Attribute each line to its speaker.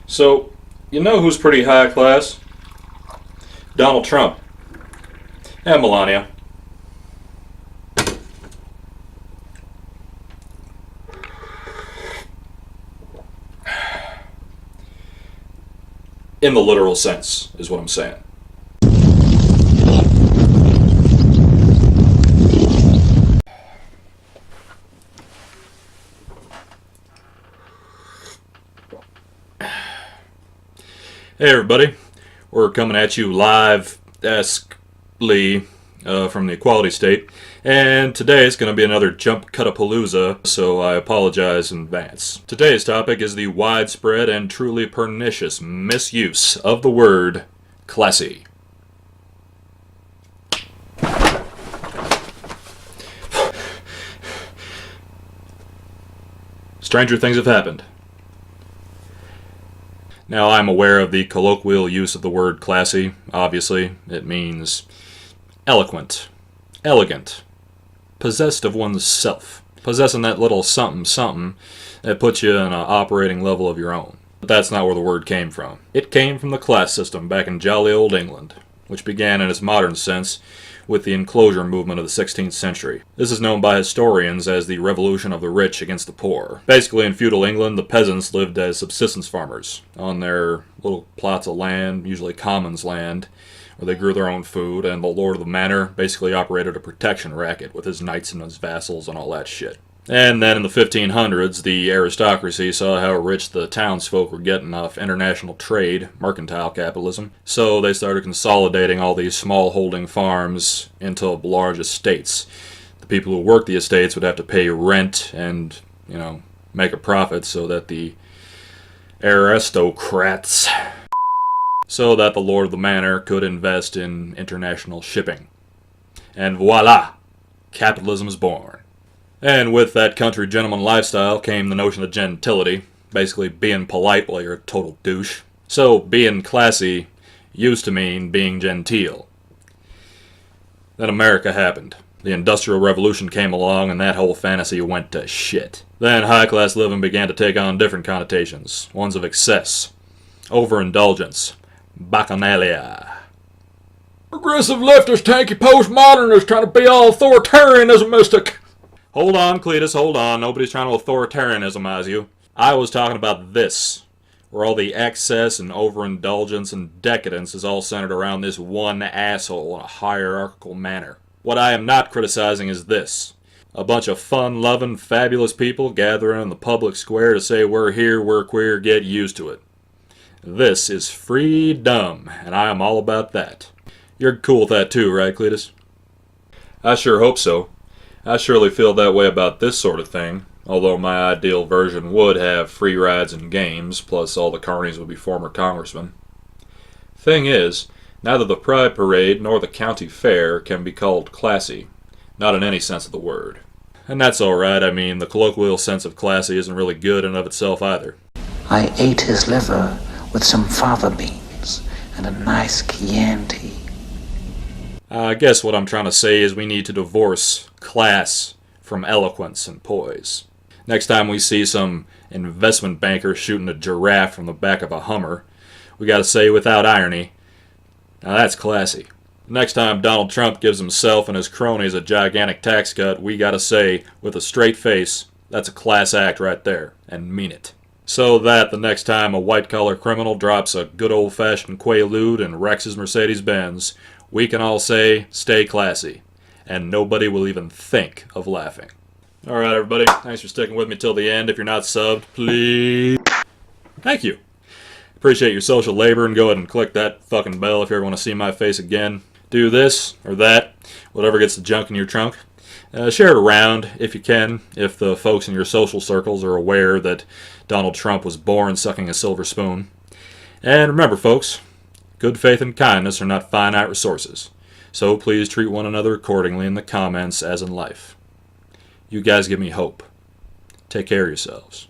Speaker 1: So, you know who's pretty high class? Donald Trump. And Melania. In the literal sense, is what I'm saying. Hey everybody, we're coming at you live-esquely from the Equality State, and today is going to be another jump cutapalooza, so I apologize in advance. Today's topic is the widespread and truly pernicious misuse of the word classy. Stranger things have happened. Now, I'm aware of the colloquial use of the word classy. Obviously, it means eloquent, elegant, possessed of one's self, possessing that little something something that puts you in an operating level of your own. But that's not where the word came from. It came from the class system back in jolly old England, which began in its modern sense with the enclosure movement of the 16th century. This is known by historians as the revolution of the rich against the poor. Basically, in feudal England, the peasants lived as subsistence farmers on their little plots of land, usually commons land, where they grew their own food, and the lord of the manor basically operated a protection racket with his knights and his vassals and all that shit. And then in the 1500s, the aristocracy saw how rich the townsfolk were getting off international trade, mercantile capitalism, so they started consolidating all these small holding farms into large estates. The people who worked the estates would have to pay rent and, make a profit so that the aristocrats, so that the lord of the manor could invest in international shipping. And voila! Capitalism is born. And with that country gentleman lifestyle came the notion of gentility, basically being polite while you're a total douche. So being classy used to mean being genteel. Then America happened. The Industrial Revolution came along and that whole fantasy went to shit. Then high-class living began to take on different connotations, ones of excess, overindulgence, bacchanalia. Progressive leftist tanky postmodernists trying to be all authoritarianismistic. Hold on, Cletus, hold on. Nobody's trying to authoritarianismize you. I was talking about this, where all the excess and overindulgence and decadence is all centered around this one asshole in a hierarchical manner. What I am not criticizing is this. A bunch of fun-loving, fabulous people gathering in the public square to say we're here, we're queer, get used to it. This is freedom, and I am all about that. You're cool with that too, right, Cletus? I sure hope so. I surely feel that way about this sort of thing, although my ideal version would have free rides and games, plus all the carnies would be former congressmen. Thing is, neither the Pride Parade nor the county fair can be called classy, not in any sense of the word. And that's alright, I mean, the colloquial sense of classy isn't really good in and of itself either.
Speaker 2: I ate his liver with some fava beans and a nice Chianti.
Speaker 1: I guess what I'm trying to say is we need to divorce class from eloquence and poise. Next time we see some investment banker shooting a giraffe from the back of a Hummer, we gotta say without irony, now that's classy. Next time Donald Trump gives himself and his cronies a gigantic tax cut, we gotta say with a straight face, that's a class act right there, and mean it. So that the next time a white-collar criminal drops a good old-fashioned Quaalude and wrecks his Mercedes-Benz, we can all say, stay classy, and nobody will even think of laughing. Alright everybody, thanks for sticking with me till the end. If you're not subbed, please. Thank you. Appreciate your social labor, and go ahead and click that fucking bell if you ever want to see my face again. Do this, or that, whatever gets the junk in your trunk. Share it around if you can, if the folks in your social circles are aware that Donald Trump was born sucking a silver spoon. And remember folks, good faith and kindness are not finite resources, so please treat one another accordingly in the comments as in life. You guys give me hope. Take care of yourselves.